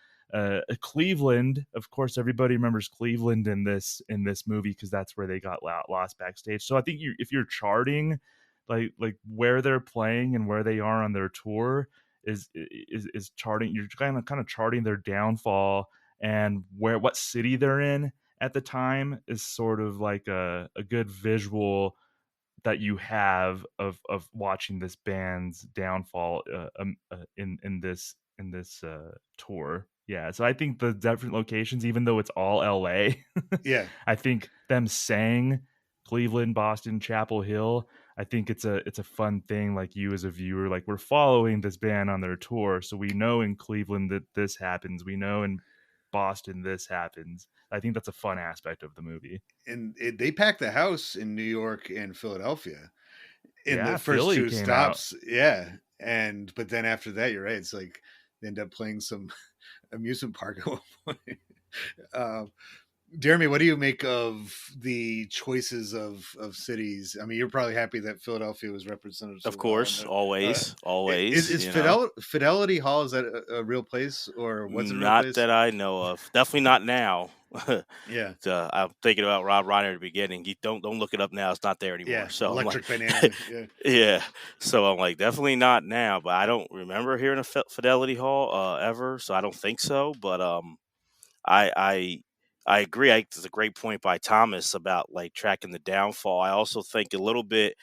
[SPEAKER 2] Cleveland, of course, everybody remembers Cleveland in this movie because that's where they got lost backstage. So I think if you're charting like where they're playing and where they are on their tour is charting, you're kind of charting their downfall, and what city they're in at the time is sort of like a good visual that you have of watching this band's downfall in this tour. Yeah, so I think the different locations, even though it's all LA,
[SPEAKER 1] Yeah.
[SPEAKER 2] I think them saying Cleveland, Boston, Chapel Hill, I think it's a fun thing. Like, you as a viewer, like, we're following this band on their tour, so we know in Cleveland that this happens. We know in Boston this happens. I think that's a fun aspect of the movie.
[SPEAKER 1] And they packed the house in New York and Philadelphia in
[SPEAKER 2] Yeah,
[SPEAKER 1] the first
[SPEAKER 2] Philly
[SPEAKER 1] two
[SPEAKER 2] came out.
[SPEAKER 1] stops. Yeah. But then after that, you're right. It's like they end up playing some amusement park at one point. Um, Jeremy, what do you make of the choices of cities? I mean, you're probably happy that Philadelphia was represented so
[SPEAKER 3] Of course,
[SPEAKER 1] well.
[SPEAKER 3] always,
[SPEAKER 1] Is Fidelity Hall, is that a real place, or was it a real
[SPEAKER 3] Not
[SPEAKER 1] place?
[SPEAKER 3] that I know of. Definitely not now.
[SPEAKER 1] Yeah.
[SPEAKER 3] I'm thinking about Rob Reiner at the beginning. You don't look it up now. It's not there anymore.
[SPEAKER 1] Yeah.
[SPEAKER 3] So I'm like,
[SPEAKER 1] Electric Banana. Yeah.
[SPEAKER 3] yeah. So I'm like, definitely not now. But I don't remember hearing a Fidelity Hall ever. So I don't think so. But I I I agree. It's a great point by Thomas about like tracking the downfall. I also think a little bit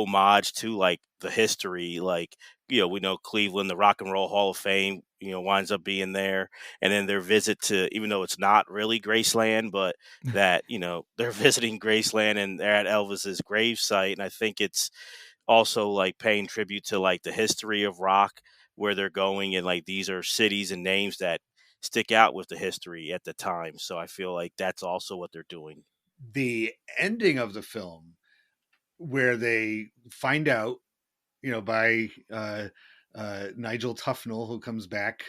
[SPEAKER 3] homage to like the history. Like, we know Cleveland, the Rock and Roll Hall of Fame, winds up being there. And then their visit to, even though it's not really Graceland, but that, they're visiting Graceland and they're at Elvis's gravesite. And I think it's also like paying tribute to like the history of rock, where they're going, and like these are cities and names that stick out with the history at the time. So I feel like that's also what they're doing.
[SPEAKER 1] The ending of the film, where they find out, by Nigel Tufnell, who comes back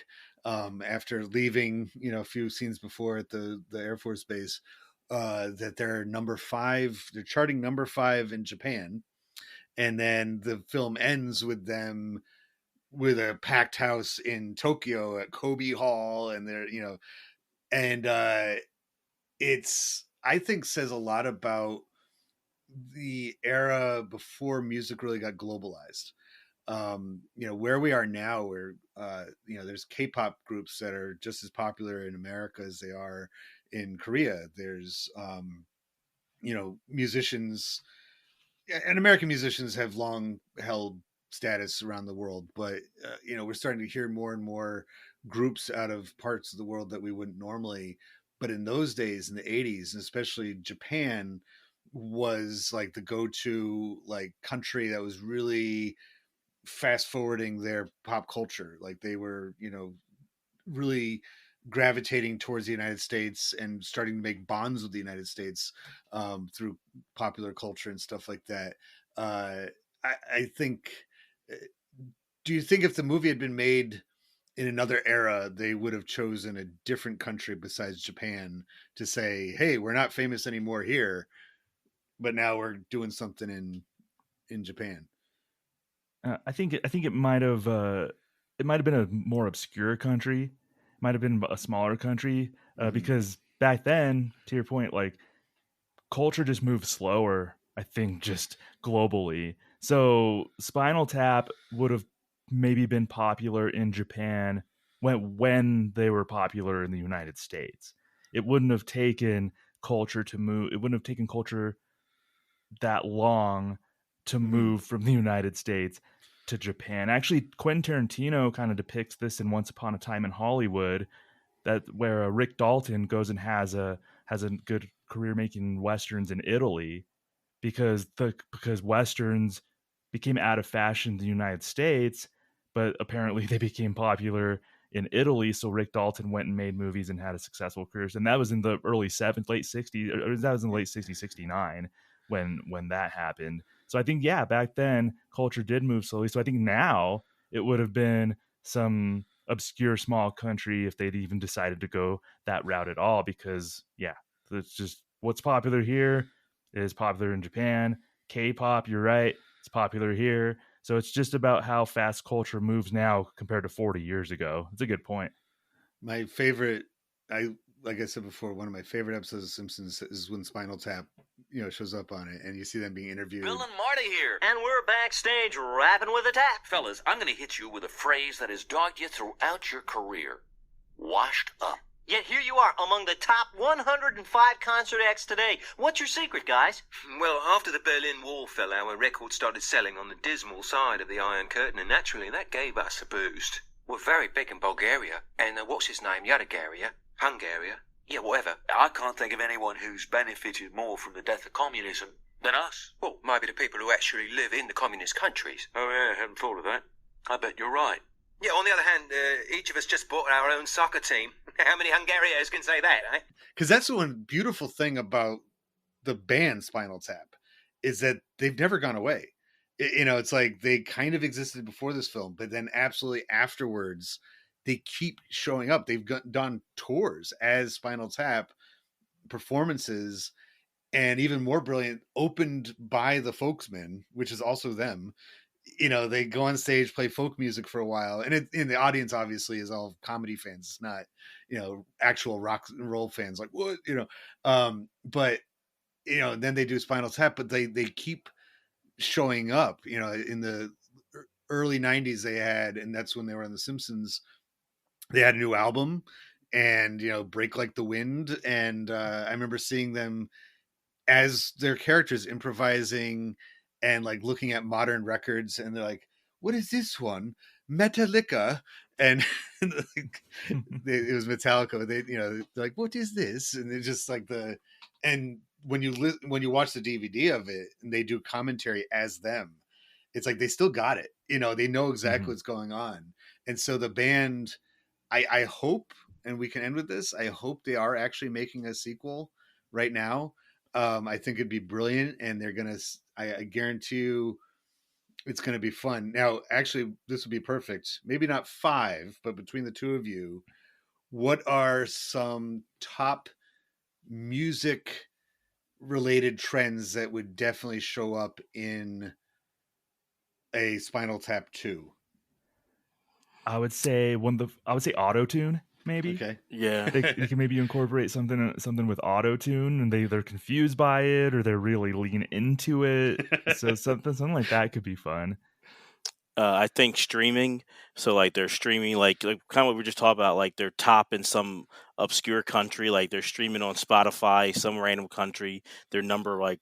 [SPEAKER 1] after leaving, a few scenes before at the Air Force Base, that they're number 5, they're charting number 5 in Japan. And then the film ends with them with a packed house in Tokyo at Kobe Hall. And they're, and it's, I think, says a lot about the era before music really got globalized. Where we are now, where there's K-pop groups that are just as popular in America as they are in Korea. There's musicians, and American musicians have long held status around the world, but we're starting to hear more and more groups out of parts of the world that we wouldn't normally. But in those days, in the 80s, and especially Japan, was like the go-to like country that was really fast forwarding their pop culture. Like they were, really gravitating towards the United States and starting to make bonds with the United States through popular culture and stuff like that. I think. Do you think if the movie had been made in another era, they would have chosen a different country besides Japan to say, "Hey, we're not famous anymore here, but now we're doing something in Japan"?
[SPEAKER 2] I think it might have been a more obscure country. It might have been a smaller country because back then, to your point, like culture just moved slower. I think just globally. So Spinal Tap would have maybe been popular in Japan when they were popular in the United States. It wouldn't have taken culture to move. It wouldn't have taken culture that long to move from the United States to Japan. Actually, Quentin Tarantino kind of depicts this in Once Upon a Time in Hollywood, that where Rick Dalton goes and has a good career making westerns in Italy because westerns became out of fashion in the United States, but apparently they became popular in Italy. So Rick Dalton went and made movies and had a successful career. And that was in the late 60s, or that was in the late 60s, 69 when that happened. So I think, yeah, back then culture did move slowly. So I think now it would have been some obscure small country if they'd even decided to go that route at all, because yeah, it's just what's popular here is popular in Japan. K-pop, you're right, it's popular here. So it's just about how fast culture moves now compared to 40 years ago. It's a good point.
[SPEAKER 1] My favorite, like I said before, one of my favorite episodes of Simpsons is when Spinal Tap, shows up on it, and you see them being interviewed.
[SPEAKER 8] Bill and Marty here, and we're backstage rapping with a tap. Fellas, I'm gonna hit you with a phrase that has dogged you throughout your career. Washed up. Yet here you are among the top 105 concert acts today. What's your secret, guys?
[SPEAKER 5] Well, after the Berlin Wall fell, our records started selling on the dismal side of the Iron Curtain, and naturally that gave us a boost. We're very big in Bulgaria, and what's his name, Yadagaria, Hungary, yeah, whatever.
[SPEAKER 8] I can't think of anyone who's benefited more from the death of communism than us.
[SPEAKER 5] Well, maybe the people who actually live in the communist countries.
[SPEAKER 8] Oh yeah, I hadn't thought of that. I bet you're right.
[SPEAKER 5] Yeah, on the other hand, each of us just bought our own soccer team. How many Hungarians can say that, eh?
[SPEAKER 1] Because that's the one beautiful thing about the band Spinal Tap, is that they've never gone away. It's like they kind of existed before this film, but then absolutely afterwards, they keep showing up. They've done tours as Spinal Tap, performances, and even more brilliant, opened by the Folksmen, which is also them. They go on stage, play folk music for a while, and in the audience obviously is all comedy fans. It's not, actual rock and roll fans like what, but then they do Spinal Tap, but they keep showing up. In the early 90s they had, and that's when they were on The Simpsons, they had a new album, and Break Like the Wind, and I remember seeing them as their characters improvising and like looking at modern records, and they're like, "What is this one? Metallica?" And like, it was Metallica. They, they're like, "What is this?" And they're just like and when you watch the DVD of it, and they do commentary as them, it's like they still got it. They know exactly what's going on, and so the band. I hope, and we can end with this. I hope they are actually making a sequel right now. I think it'd be brilliant, and they're gonna. I guarantee you, it's gonna be fun. Now, actually, this would be perfect. Maybe not 5, but between the two of you, what are some top music related trends that would definitely show up in a Spinal Tap 2?
[SPEAKER 2] I would say auto tune maybe.
[SPEAKER 1] Okay.
[SPEAKER 3] Yeah.
[SPEAKER 2] They can maybe incorporate something with auto tune, and they're confused by it, or they're really lean into it. So something like that could be fun.
[SPEAKER 3] I think streaming. So like they're streaming like kind of what we just talked about. Like they're top in some obscure country. Like they're streaming on Spotify, some random country. Their number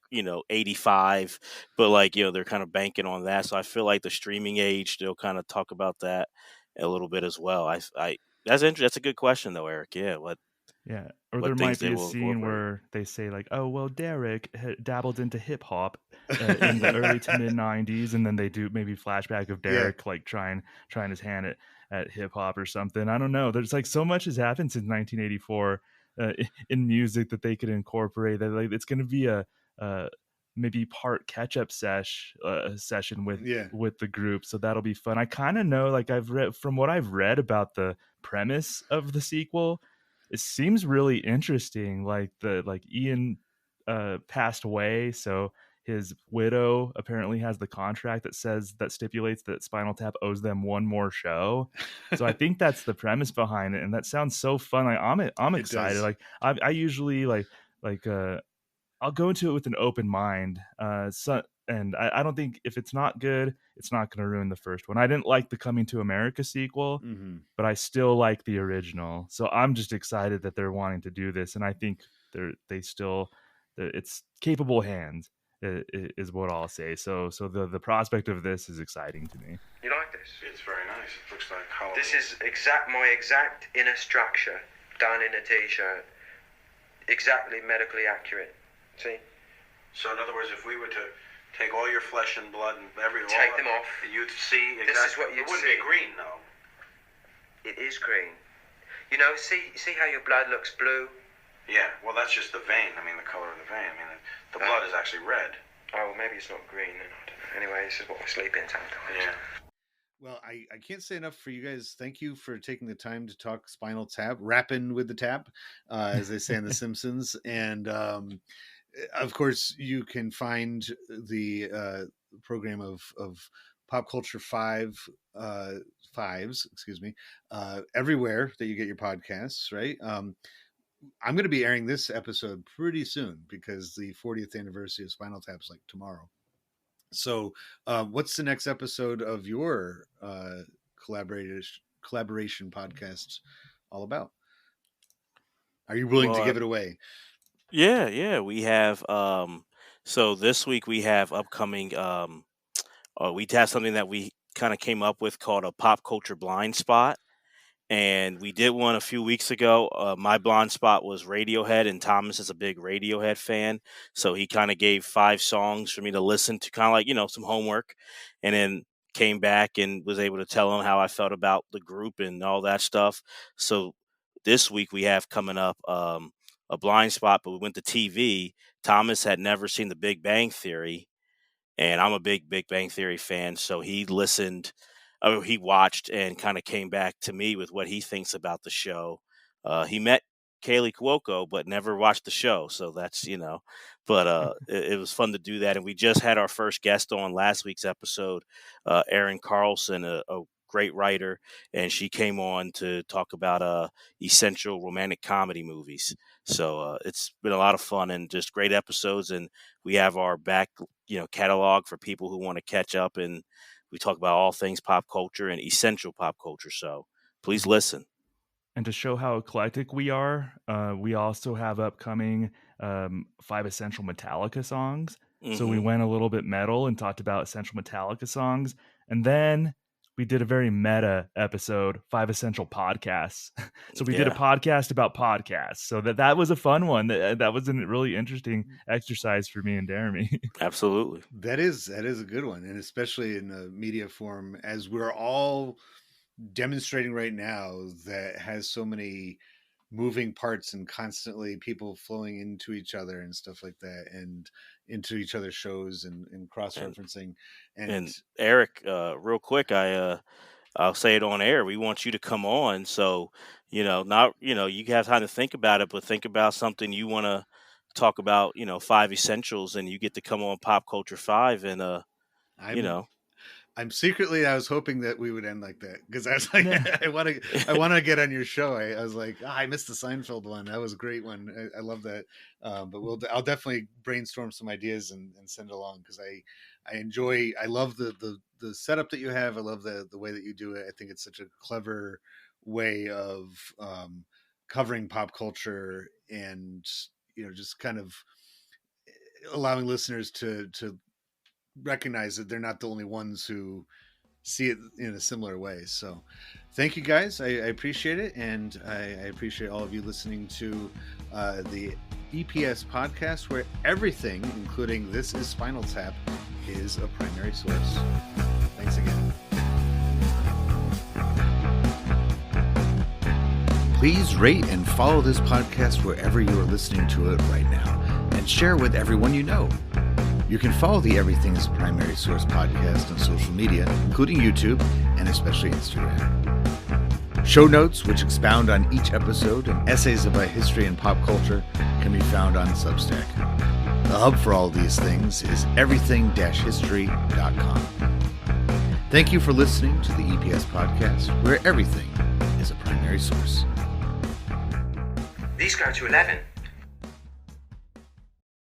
[SPEAKER 3] 85, but they're kind of banking on that. So I feel like the streaming age, they'll kind of talk about that a little bit as well. I that's interesting. That's a good question though, Eric. Yeah,
[SPEAKER 2] Yeah, or
[SPEAKER 3] what
[SPEAKER 2] there
[SPEAKER 3] things
[SPEAKER 2] might
[SPEAKER 3] they
[SPEAKER 2] be a
[SPEAKER 3] will
[SPEAKER 2] scene
[SPEAKER 3] incorporate.
[SPEAKER 2] where they say like, "Oh, well, Derek dabbled into hip hop in the early to mid '90s," and then they do maybe flashback of
[SPEAKER 1] Yeah.
[SPEAKER 2] Derek like trying his hand at hip hop or something. I don't know. There's like so much has happened since 1984 in music that they could incorporate. That like it's going to be a maybe part catch up session
[SPEAKER 1] Yeah.
[SPEAKER 2] with the group, so that'll be fun. I kind of know, like I've read from what I've read about the premise of the sequel, it seems really interesting. Like Ian passed away, so his widow apparently has the contract that stipulates that Spinal Tap owes them one more show. So I think that's the premise behind it, and that sounds so fun. Like I'm
[SPEAKER 1] It
[SPEAKER 2] excited.
[SPEAKER 1] does.
[SPEAKER 2] Like I usually like I'll go into it with an open mind. And I don't think, if it's not good, it's not going to ruin the first one. I didn't like the Coming to America sequel, but I still like the original. So I'm just excited that they're wanting to do this, and I think it's capable hands is what I'll say. So the prospect of this is exciting to me.
[SPEAKER 9] You like this?
[SPEAKER 7] It's very nice. It looks like Halloween.
[SPEAKER 9] This is my exact inner structure done in a t-shirt. Exactly medically accurate. See?
[SPEAKER 7] So in other words, if we were to take all your flesh and blood and
[SPEAKER 9] Take them off.
[SPEAKER 7] you'd see exactly.
[SPEAKER 9] This is what you'd
[SPEAKER 7] It wouldn't
[SPEAKER 9] see.
[SPEAKER 7] be green though.
[SPEAKER 9] It is green. You know, see how your blood looks blue?
[SPEAKER 7] Yeah. Well, that's just the vein. I mean, the color of the vein. I mean, the blood is actually red.
[SPEAKER 9] Oh, well, maybe it's not green then. I don't know. Anyway, this is what we sleep in sometimes.
[SPEAKER 7] Yeah.
[SPEAKER 1] Well, I can't say enough for you guys. Thank you for taking the time to talk Spinal Tap, rapping with the tap, as they say in The Simpsons. And of course, you can find the program of Pop Culture Fives, excuse me, everywhere that you get your podcasts. Right. I'm going to be airing this episode pretty soon because the 40th anniversary of Spinal Tap is like tomorrow. So, what's the next episode of your collaboration podcast all about? Are you willing to give it away?
[SPEAKER 3] Yeah, we have so this week we have upcoming we have something that we kind of came up with called a pop culture blind spot. And we did one a few weeks ago. My blind spot was Radiohead, and Thomas is a big Radiohead fan, so he kind of gave 5 songs for me to listen to, kind of like some homework, and then came back and was able to tell him how I felt about the group and all that stuff. So this week we have coming up a blind spot, but we went to TV. Thomas had never seen The Big Bang Theory, and I'm a big Big Bang Theory fan, so he listened. He watched and kind of came back to me with what he thinks about the show. He met Kaylee Cuoco, but never watched the show, so that's. But it was fun to do that, and we just had our first guest on last week's episode, Erin Carlson, a great writer, and she came on to talk about essential romantic comedy movies. So it's been a lot of fun and just great episodes, and we have our back catalog for people who want to catch up, and we talk about all things pop culture and essential pop culture. So please listen.
[SPEAKER 2] And to show how eclectic we are, we also have upcoming 5 essential Metallica songs. So we went a little bit metal and talked about essential Metallica songs. And then we did a very meta episode, 5 Essential Podcasts. So we did a podcast about podcasts. So that was a fun one. That was a really interesting exercise for me and Jeremy.
[SPEAKER 3] Absolutely.
[SPEAKER 1] That is a good one. And especially in the media form, as we're all demonstrating right now, that has so many moving parts and constantly people flowing into each other and stuff like that, and into each other's shows and cross-referencing.
[SPEAKER 3] And Eric, real quick, I'll say it on air. We want you to come on. So, you have time to think about it, but think about something you want to talk about, 5 essentials, and you get to come on Pop Culture 5 and,
[SPEAKER 1] I'm secretly, I was hoping that we would end like that, because I was like, I want to get on your show. I was like, I missed the Seinfeld one. That was a great one. I love that. But I'll definitely brainstorm some ideas and send it along, because I love the setup that you have. I love the way that you do it. I think it's such a clever way of covering pop culture, and just kind of allowing listeners to recognize that they're not the only ones who see it in a similar way. So thank you guys. I appreciate it. And I appreciate all of you listening to the EPS podcast, where everything, including This is Spinal Tap, is a primary source. Thanks again. Please rate and follow this podcast wherever you are listening to it right now, and share with everyone you know. You can follow the Everything is a Primary Source podcast on social media, including YouTube and especially Instagram. Show notes, which expound on each episode, and essays about history and pop culture, can be found on Substack. The hub for all of these things is everything-history.com. Thank you for listening to the EPS podcast, where everything is a primary source.
[SPEAKER 9] These go to 11.